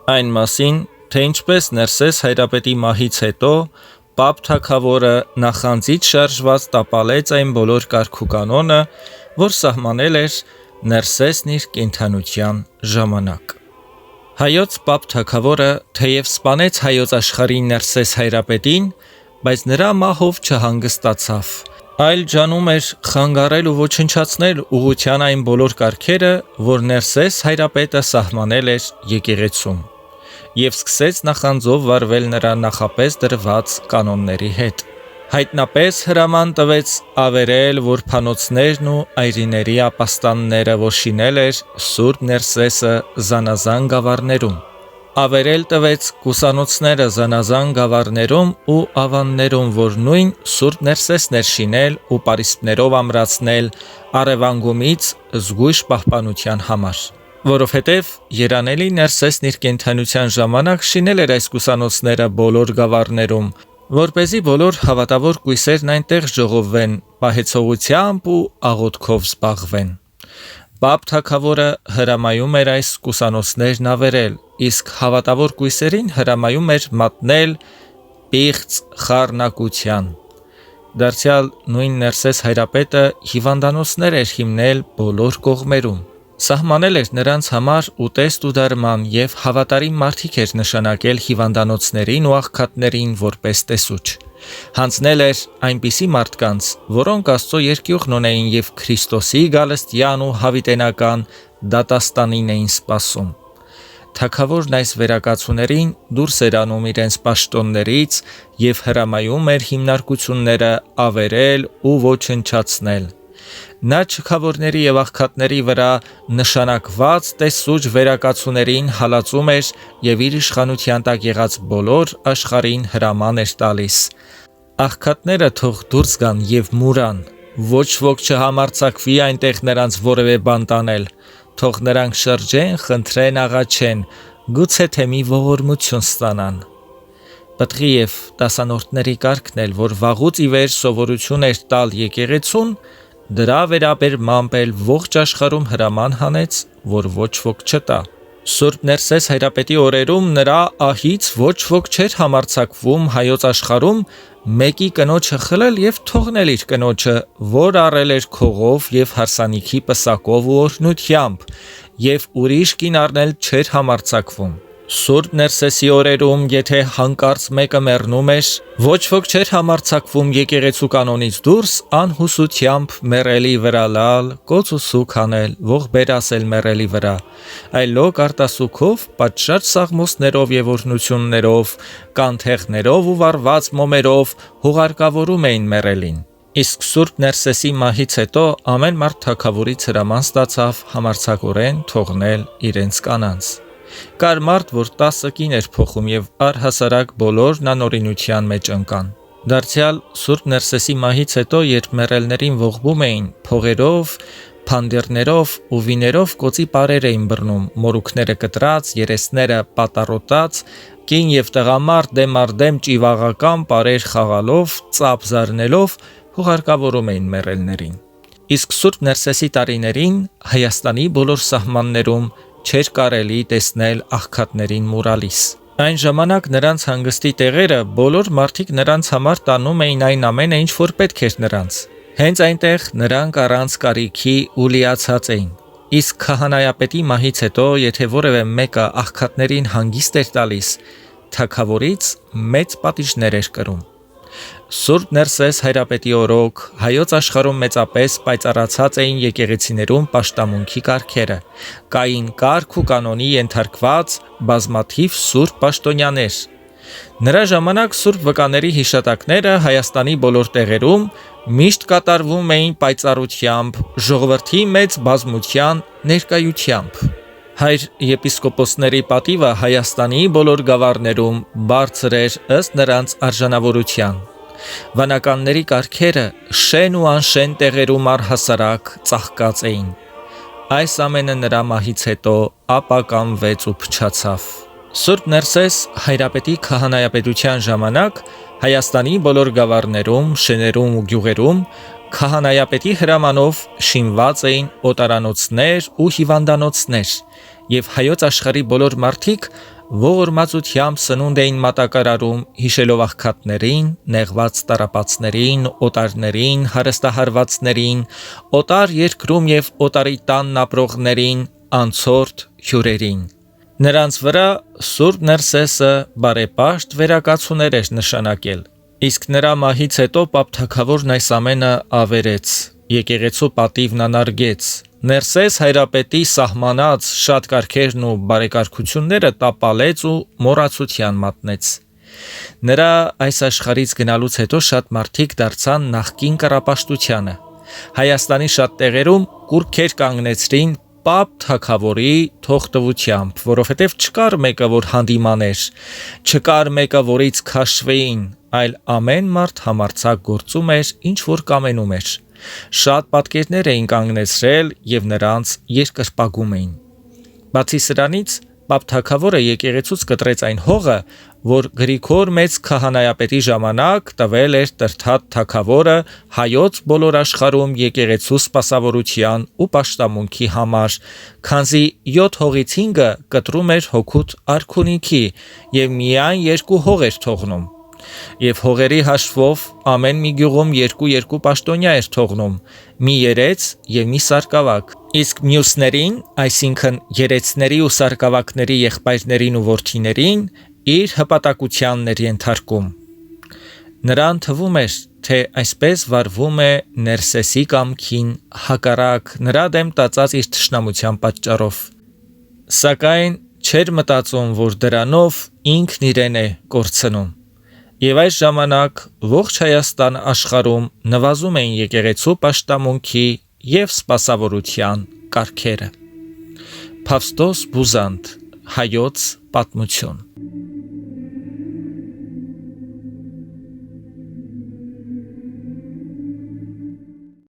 Այն մասին, թե ինչպես Ներսես հայրապետի մահից հետո Պապ թագավորը նախանձից շարժված տապալեց այն բոլոր կարգուկանոնը, որ սահմանել էր Ներսեսն իր կենդանության ժամանակ։ Հայոց Պապ թագավորը թեև սպանեց հայոց աշխարհի Ներսես հայրապետին, բայց նրա մահով չհանգստացավ, այլ ջանում էր խանգարել ու ոչնչացնել ուղղության այն բոլոր կարգերը, որ Ներսես հայրապետը սահմանել էր եկեղեցում, եւ սկսեց նախանձով վարվել նրա նախապես դրված կանոնների հետ։ Հայտնապես հրաման տվեց ավերել որբանոցներն ու այրիների ապաստանները, որ շինել էր Սուրբ Ներսեսը զանազան գավառներում։ Ավերել տվեց կուսանոցները զանազան գավառներում ու ավաններում, որ նույն Սուրբ Ներսեսն էր շինել ու պարիսպներով ամրացնել առևանգումից զգույշ պահպանության համար։ Որովհետև երանելի Ներսեսն իր կենդանության ժամանակ շինել էր այս կուսանոցները բոլոր գավառներում, որպեսզի բոլոր հավատավոր կույսերն այնտեղ ժողովվեն, պահեցողությամբ ու աղոթքով զբաղվեն։ Պապ թագավորը հրամայում էր այս կուսանոցներն ավերել, իսկ հավատավոր կույսերին հրամայում էր մատնել պիղծ խառնակության։ Դարձյալ նույն Ներսես հայրապետը հիվանդանոցներ էր հիմնել բոլոր կողմերում։ Սահմանել էր նրանց համար ուտեստ ու դարման և հավատարիմ մարդիկ էր նշանակել հիվանդանոցներին ու աղքատներին որպես տեսուչ։ Հանձնել էր այնպիսի մարդկանց, որոնք Աստծո երկյուղն ունեին և Քրիստոսի գալստյան ու հավիտենական դատաստանին էին սպասում։ Թագավորն այս վերակացուներին դուրս էր անում իրենց պաշտոններից և հրամայում էր հիմնարկությունները ավերել ու ոչնչացնել։ Նա չքավորների և աղքատների վրա նշանակված տեսուչ վերակացուներին հալածում էր և իր իշխանության տակ եղած բոլոր աշխարհին հրաման էր տալիս. աղքատները թող դուրս գան և մուրան, ոչ ոք չհամարձակվի այնտեղ նրանց որևէ բան տանել, թող նրանք շրջեն, խնդրեն, աղաչեն, գուցե թե մի ողորմություն ստանան։ Պտղի և դասանորդների կարգն էլ, որ վաղուց ի վեր սովորություն էր տալ եկեղեցուն, դրա վերաբերմամբ էլ ողջ աշխարհում հրաման հանեց, որ ոչ ոք չտա։ Սուրբ Ներսես հայրապետի օրերում նրա ահից ոչ ոք չէր համարձակվում հայոց աշխարհում մեկի կնոջը խլել և թողնել իր կնոջը, որ առել էր քողով և հարսանիքի պսակով ու օրհնությամբ, և ուրիշ կին առնել չէր համարձակվում։ Սուրբ Ներսեսի օրերում, եթե հանկարծ մեկը մեռնում էր, ոչ ոք չէր համարձակվում եկեղեցու կանոնից դուրս անհուսությամբ մեռելի վրա լալ, կոծ ու սուգ անել, ողբեր ասել մեռելի վրա, այլ լոկ արտասուքով, պատշաճ սաղմոսներով և օրհնություններով, կանթեղներով ու վառված մոմերով հուղարկավորում էին մեռելին։ Իսկ Սուրբ Ներսեսի մահից հետո ամեն մարդ թագավորից հրաման ստացավ համարձակորեն թողնել իրենց կանանց։ Կար մարդ, որ 10 կին էր փոխում և առհասարակ բոլորն անօրինության մեջ ընկան։ Դարձյալ Սուրբ Ներսեսի մահից հետո, երբ մեռելներին ողբում էին, փողերով, փանդերներով ու վիներով կոծի պարեր էին բռնում, մորուքները կտրած, երեսները պատառոտած, կին և տղամարդ դեմ առ դեմ ճիվաղական պարեր խաղալով, ծափ զարնելով հուղարկավորում էին մեռելներին։ Իսկ Սուրբ Ներսեսի տարիներին Հայաստանի բոլոր սահմաններում չէր կարելի տեսնել աղքատներին մուրալիս։ Այն ժամանակ նրանց հանգստի տեղերը բոլոր մարդիկ նրանց համար տանում էին այն ամենը, ինչ որ պետք էր նրանց։ Հենց այնտեղ նրանք առանց կարիքի ու լիացած էին։ Իսկ քահանայապետի մահից հետո, եթե որևէ մեկը աղքատներին հանգիստ էր տալիս, թագավորից մեծ պատիժներ էր կրում։ Սուրբ Ներսես հայրապետի օրոք հայոց աշխարհում մեծապես պայծառացած էին եկեղեցիներում պաշտամունքի կարգերը, կային կարգ ու կանոնի ենթարկված բազմաթիվ սուրբ պաշտոնյաներ։ Նրա ժամանակ սուրբ վկաների հիշատակները Հայաստանի բոլոր տեղերում միշտ կատարվում էին պայծառությամբ, ժողովրդի մեծ բազմության ներկայությամբ։ Հայր եպիսկոպոսների պատիվը Հայաստանի բոլոր գավառներում բարձր էր ըստ նրանց արժանավորության։ Վանականների կարգերը շեն ու անշեն տեղերում առհասարակ ծաղկած էին։ Այս ամենը նրա մահից հետո ապականվեց ու փչացավ։ Սուրբ Ներսես հայրապետի քահանայապետության ժամանակ Հայաստանի բոլոր գավառներում, շներում ու գյուղերում քահանայապետի հրամանով շինված էին օտարանոցներ ու հիվանդանոցներ, և հայոց աշխարհի բոլոր մարդիկ ողորմածությամբ սնունդ էին մատակարարում, հիշելով աղքատներին, նեղված տառապածներին, օտարներին, հարստահարվածներին, օտար երկրում և օտարի տանն ապրողներին, անցորդ հյուրերին։ Նրանց վրա Սուրբ Ներսեսը բարեպաշտ վերակացուներ էր նշանակել։ Իսկ նրա մահից հետո Պապ Թագավորն այս ամենը ավերեց, եկեղեցու պատիվն անարգեց։ Ներսես հայրապետի սահմանած շատ կարգերն ու բարեկարգությունները տապալեց ու մոռացության մատնեց։ Նրա այս աշխարհից գնալուց հետո շատ մարդիկ դարձան նախկին կառապաշտությանը։ Հայաստանի շատ տեղերում կուռքեր կանգնեցրին Պապ Թագավորի թողտվությամբ, որովհետև չկար մեկը, որ հանդիմաներ, չկար մեկը, որից քաշվեին, այլ ամեն մարդ համարձակ գործում էր, ինչ որ կամենում էր։ Շատ պատկերներ էին կանգնեցրել և նրանց երկրպագում էին։ Բացի սրանից, Պապ Թագավորը եկեղեցուց կտրեց այն հողը, որ Գրիգոր Մեծ քահանայապետի ժամանակ տվել էր Տրդատ Թագավորը հայոց բոլոր աշխարհում եկեղեցու սպասավորության ու պաշտամունքի համար, քանզի 7 հողից 5-ը կտրում էր հօգուտ արքունիքի և միայն 2 հող էր թողնում։ Եվ հողերի հաշվով ամեն մի գյուղում 2 պաշտոնյա էր թողնում, մի երեց և մի սարկավակ, իսկ մյուսներին, այսինքն երեցների ու սարկավակների եղբայրներին ու որդիներին, իր հպատակությանն էր ենթարկում։ Նրան թվում էր, թե այսպես վարվում է Ներսեսի կամքին հակառակ նրա դեմ տածած իր թշնամության պատճառով։ Սակայն չէր մտածում, որ դրանով ինքն իրեն է կորցնում։ Եվ այս ժամանակ ողջ Հայաստան աշխարհում նվազում էին եկեղեցու պաշտամունքի և սպասավորության կարգերը։ Փավստոս Բուզանդ, Հայոց պատմություն։